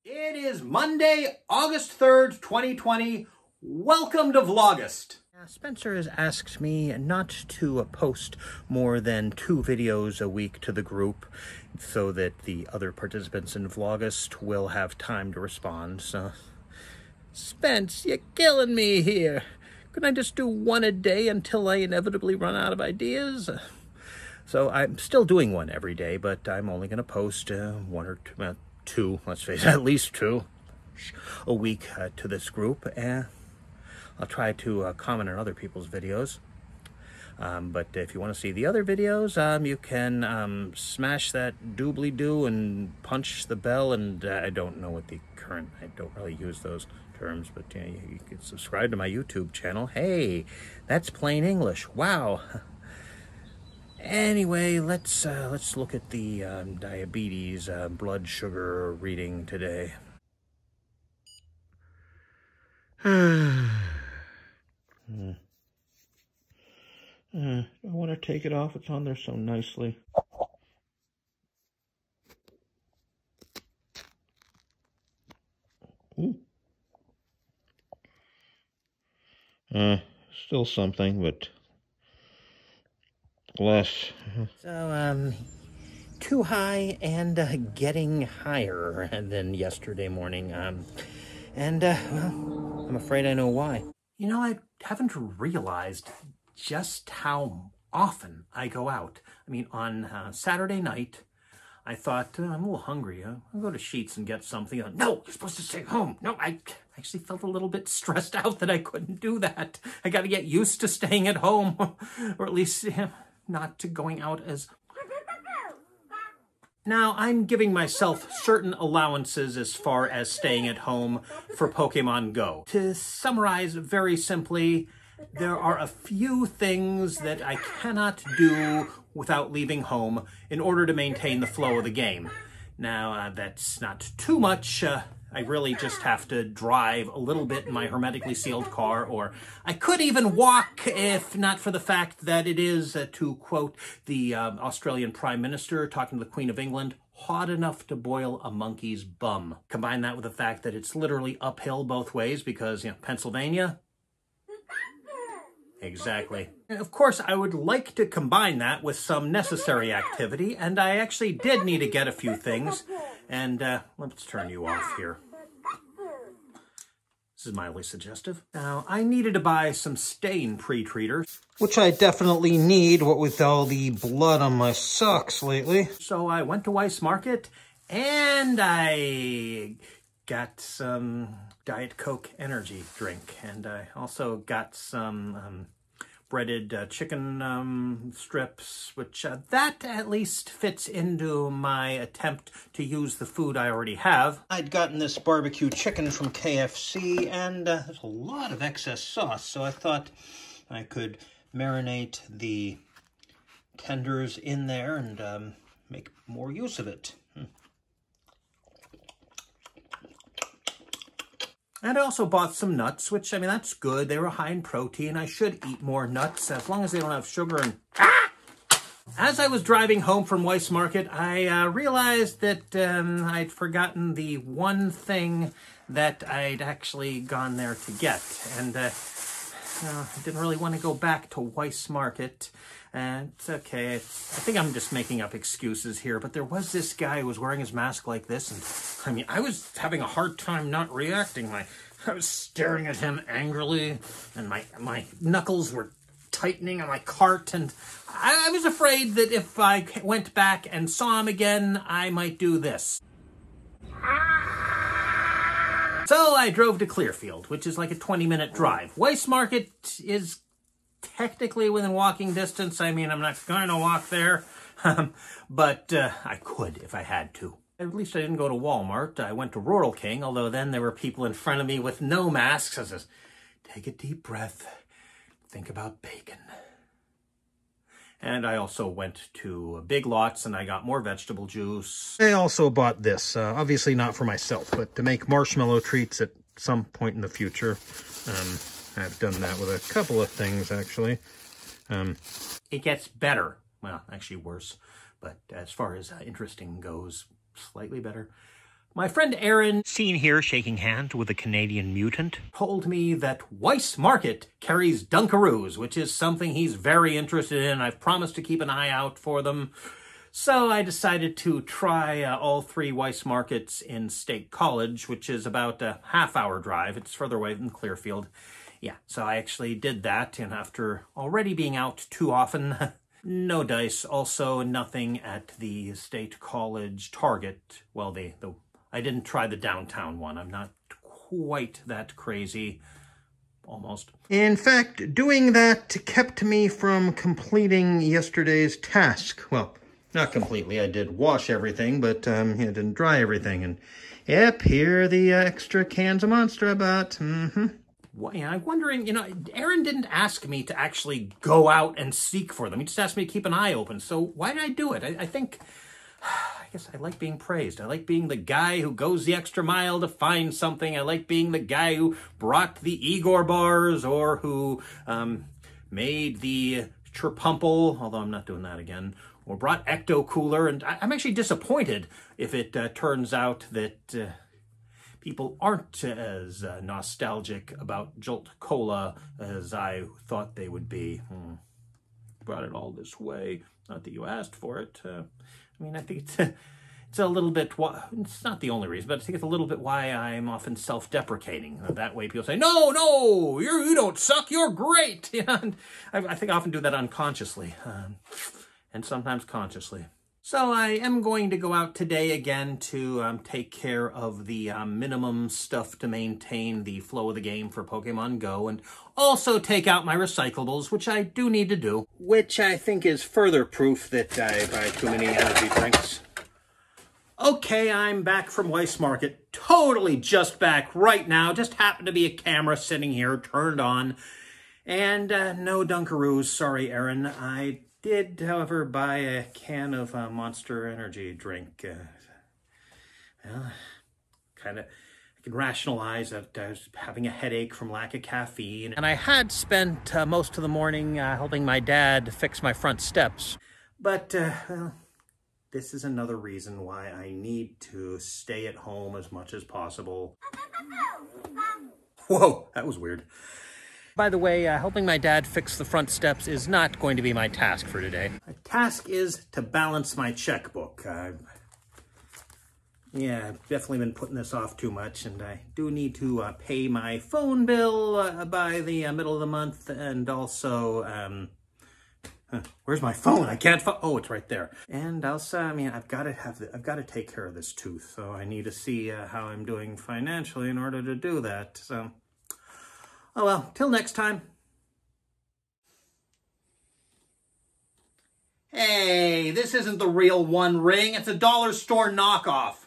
It is Monday, August 3rd, 2020. Welcome to VLAUGUST. Spencer has asked me not to post more than 2 videos a week to the group so that the other participants in VLAUGUST will have time to respond. So, Spence, you're killing me here. Couldn't I just do 1 a day until I inevitably run out of ideas? So I'm still doing 1 every day, but I'm only going to post 1 or 2, let's face it, at least 2 a week to this group. And I'll try to comment on other people's videos. But if you want to see the other videos, you can smash that doobly-doo and punch the bell. And I don't know what the current, I don't really use those terms, but you can subscribe to my YouTube channel. Hey, that's plain English. Wow. Anyway, let's look at the diabetes blood sugar reading today. I want to take it off. It's on there so nicely. Ooh. Still something, but less. So, too high and getting higher than yesterday morning. Well, I'm afraid I know why. You know, I haven't realized just how often I go out. I mean, on Saturday night, I thought, I'm a little hungry. I'll go to Sheetz and get something. No, you're supposed to stay home. No, I actually felt a little bit stressed out that I couldn't do that. I got to get used to staying at home, or at least not to going out as... Now, I'm giving myself certain allowances as far as staying at home for Pokemon Go. To summarize very simply, there are a few things that I cannot do without leaving home in order to maintain the flow of the game. Now, that's not too much. I really just have to drive a little bit in my hermetically sealed car, or I could even walk if not for the fact that it is, to quote the Australian Prime Minister talking to the Queen of England, hot enough to boil a monkey's bum. Combine that with the fact that it's literally uphill both ways because, Pennsylvania... Exactly. Of course, I would like to combine that with some necessary activity, and I actually did need to get a few things. And let's turn you off here. This is mildly suggestive. Now, I needed to buy some stain pre-treaters, which I definitely need, what with all the blood on my socks lately. So I went to Weiss Market, and I got some Diet Coke energy drink, and I also got some breaded chicken strips, which that at least fits into my attempt to use the food I already have. I'd gotten this barbecue chicken from KFC, and there's a lot of excess sauce, so I thought I could marinate the tenders in there and make more use of it. And I also bought some nuts, which, I mean, that's good. They were high in protein. I should eat more nuts, as long as they don't have sugar and... As I was driving home from Weiss Market, I realized that I'd forgotten the one thing that I'd actually gone there to get. And I didn't really want to go back to Weiss Market. It's okay. I think I'm just making up excuses here, but there was this guy who was wearing his mask like this, and I mean, I was having a hard time not reacting. I was staring at him angrily, and my knuckles were tightening on my cart, and I was afraid that if I went back and saw him again, I might do this. So I drove to Clearfield, which is like a 20-minute drive. Weiss Market is technically within walking distance. I mean, I'm not going to walk there, but I could if I had to. At least I didn't go to Walmart. I went to Rural King, although then there were people in front of me with no masks. I says, take a deep breath, think about bacon. And I also went to Big Lots and I got more vegetable juice. I also bought this, obviously not for myself, but to make marshmallow treats at some point in the future. I've done that with a couple of things, actually. It gets better. Well, actually worse. But as far as interesting goes, slightly better. My friend Aaron, seen here shaking hands with a Canadian mutant, told me that Weiss Market carries Dunkaroos, which is something he's very interested in. I've promised to keep an eye out for them. So I decided to try all 3 Weiss Markets in State College, which is about a half-hour drive. It's further away than Clearfield. Yeah, so I actually did that, and after already being out too often, no dice. Also, nothing at the State College Target. Well, I didn't try the downtown one. I'm not quite that crazy. Almost. In fact, doing that kept me from completing yesterday's task. Well, not completely. I did wash everything, but I didn't dry everything. And yep, here are the extra cans of Monster I bought. Well, yeah, I'm wondering, Aaron didn't ask me to actually go out and seek for them. He just asked me to keep an eye open. So why did I do it? I guess I like being praised. I like being the guy who goes the extra mile to find something. I like being the guy who brought the Igor bars or who made the Chirpumple, although I'm not doing that again, or brought Ecto Cooler. And I'm actually disappointed if it turns out that people aren't as nostalgic about Jolt Cola as I thought they would be. Brought it all this way. Not that you asked for it. I think it's a little bit, it's not the only reason, but I think it's a little bit why I'm often self-deprecating. That way people say, no, you don't suck, you're great. And I think I often do that unconsciously, and sometimes consciously. So I am going to go out today again to take care of the minimum stuff to maintain the flow of the game for Pokemon Go, and also take out my recyclables, which I do need to do, which I think is further proof that I buy too many energy drinks. Okay, I'm back from Weiss Market, totally just back right now, just happened to be a camera sitting here turned on, and no Dunkaroos, sorry Aaron. I did, however, buy a can of Monster Energy drink. Well, I can rationalize that I was having a headache from lack of caffeine. And I had spent most of the morning helping my dad fix my front steps. But, well, this is another reason why I need to stay at home as much as possible. Whoa, that was weird. By the way, helping my dad fix the front steps is not going to be my task for today. My task is to balance my checkbook. Yeah, I've definitely been putting this off too much, and I do need to pay my phone bill by the middle of the month, and also, where's my phone? I can't find. Oh, it's right there. And also, I've got to take care of this tooth, so I need to see how I'm doing financially in order to do that. So. Oh well, till next time. Hey, this isn't the real One Ring. It's a dollar store knockoff.